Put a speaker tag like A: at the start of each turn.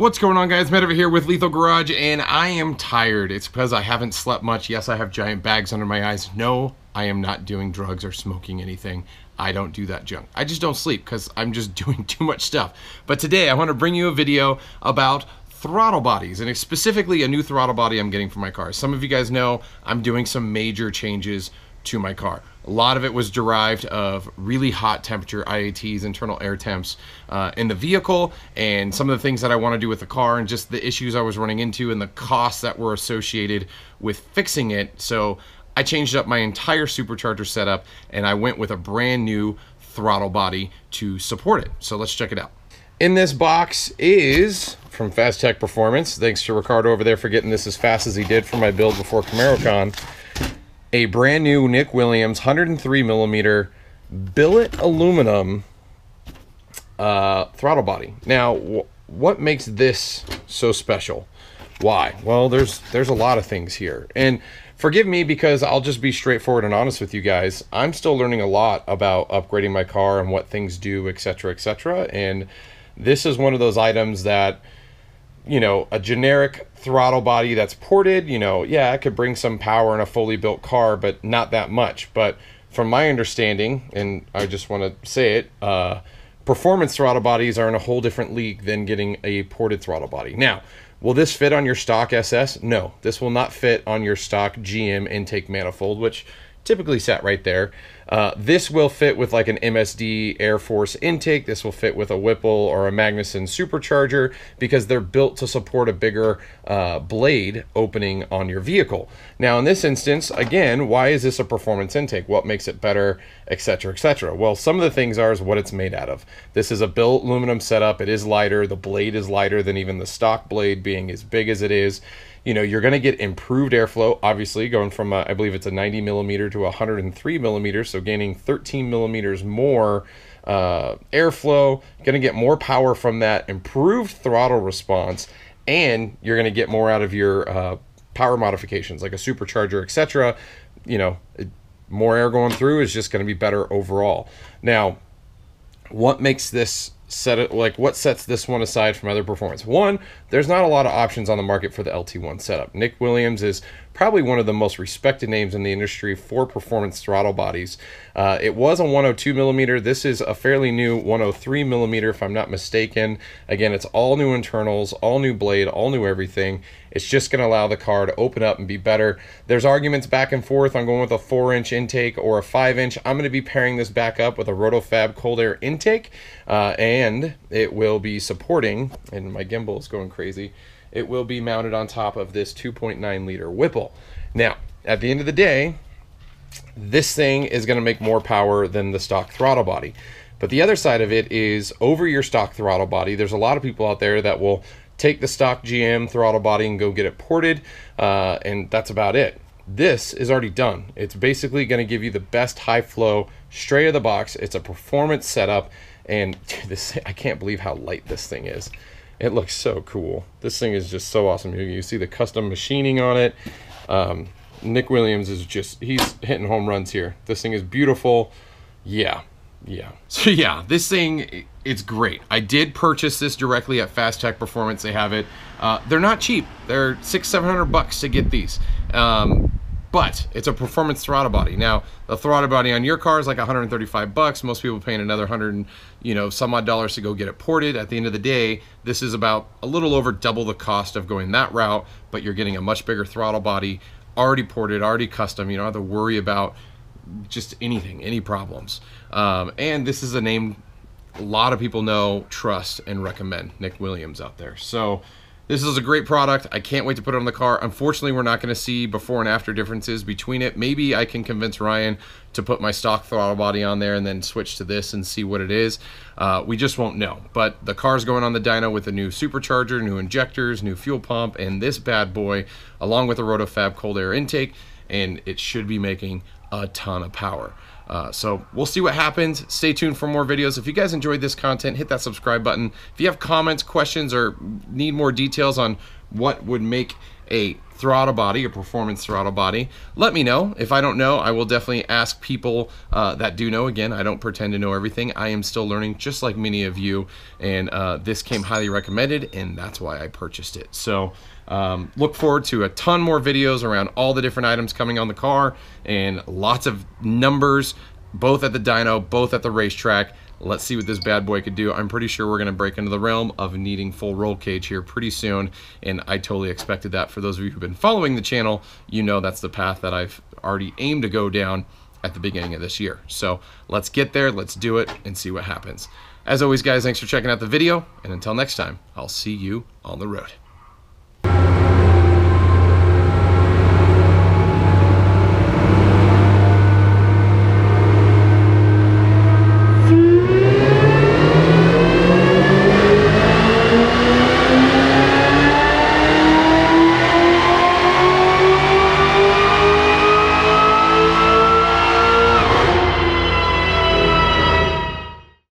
A: What's going on, guys? Matt over here with Lethal Garage, and I am tired. It's because I haven't slept much. Yes, I have giant bags under my eyes. No, I am not doing drugs or smoking anything. I don't do that junk. I just don't sleep because I'm just doing too much stuff. But today I want to bring you a video about throttle bodies, and specifically a new throttle body I'm getting for my car. Some of you guys know I'm doing some major changes to my car. A lot of it was derived of really hot temperature IATs, internal air temps, in the vehicle, and some of the things that I want to do with the car, and just the issues I was running into and the costs that were associated with fixing it. So I changed up my entire supercharger setup, and I went with a brand new throttle body to support it. So let's check it out. In this box is from Phastek Performance. Thanks to Ricardo over there for getting this as fast as he did for my build before CamaroCon. A brand new Nick Williams 103mm billet aluminum throttle body. Now, what makes this so special? Why? Well, there's a lot of things here. And forgive me because I'll just be straightforward and honest with you guys. I'm still learning a lot about upgrading my car and what things do, etc., etc. And this is one of those items that, you know, a generic throttle body that's ported, you know, yeah, it could bring some power in a fully built car, but not that much. But from my understanding, and I just want to say it, performance throttle bodies are in a whole different league than getting a ported throttle body. Now, will this fit on your stock SS? No, this will not fit on your stock GM intake manifold, which typically sat right there. This will fit with like an MSD Air Force intake. This will fit with a Whipple or a Magnuson supercharger because they're built to support a bigger blade opening on your vehicle. Now in this instance, again, why is this a performance intake? What makes it better, etc., etc.? Well, some of the things is what it's made out of. This is a billet aluminum setup. It is lighter. The blade is lighter than even the stock blade, being as big as it is. You know, you're going to get improved airflow, obviously, going from, I believe it's a 90mm to 103mm, so gaining 13mm more airflow. Going to get more power from that improved throttle response, and you're going to get more out of your power modifications, like a supercharger, etc. You know, more air going through is just going to be better overall. Now, what makes this what sets this one aside from other performance? One, there's not a lot of options on the market for the LT1 setup. Nick Williams is probably one of the most respected names in the industry for performance throttle bodies. It was a 102mm. This is a fairly new 103mm, if I'm not mistaken. Again, it's all new internals, all new blade, all new everything. It's just going to allow the car to open up and be better. There's arguments back and forth on going with a 4-inch intake or a 5-inch. I'm going to be pairing this back up with a RotoFab cold air intake, and it will be supporting, and my gimbal is going crazy, it will be mounted on top of this 2.9 liter Whipple. Now, at the end of the day, this thing is going to make more power than the stock throttle body. But the other side of it is, over your stock throttle body, there's a lot of people out there that will take the stock GM throttle body and go get it ported, and that's about it. This is already done. It's basically going to give you the best high flow straight out of the box. It's a performance setup, and this, I can't believe how light this thing is. It looks so cool. This thing is just so awesome. You see the custom machining on it. Nick Williams is just, he's hitting home runs here. This thing is beautiful. Yeah. So yeah, this thing, it's great. I did purchase this directly at Phastek Performance. They have it. They're not cheap. They're $600-700 to get these. But it's a performance throttle body. Now, the throttle body on your car is like $135. Most people paying another $100, you know, some odd dollars to go get it ported. At the end of the day, this is about a little over double the cost of going that route, but you're getting a much bigger throttle body, already ported, already custom. You don't have to worry about just anything, any problems. And this is a name a lot of people know, trust, and recommend. Nick Williams out there. So this is a great product. I can't wait to put it on the car. Unfortunately, we're not going to see before and after differences between it. Maybe I can convince Ryan to put my stock throttle body on there and then switch to this and see what it is. We just won't know. But the car's going on the dyno with a new supercharger, new injectors, new fuel pump, and this bad boy, along with a RotoFab cold air intake, and it should be making a ton of power. So we'll see what happens. Stay tuned for more videos. If you guys enjoyed this content, hit that subscribe button. If you have comments, questions, or need more details on what would make a throttle body, a performance throttle body, let me know. If I don't know, I will definitely ask people that do know. Again, I don't pretend to know everything. I am still learning, just like many of you, and this came highly recommended, and that's why I purchased it. So look forward to a ton more videos around all the different items coming on the car, and lots of numbers, both at the dyno, both at the racetrack. Let's see what this bad boy could do. I'm pretty sure we're gonna break into the realm of needing full roll cage here pretty soon, and I totally expected that. For those of you who've been following the channel, you know that's the path that I've already aimed to go down at the beginning of this year. So let's get there, let's do it, and see what happens. As always, guys, thanks for checking out the video, and until next time, I'll see you on the road.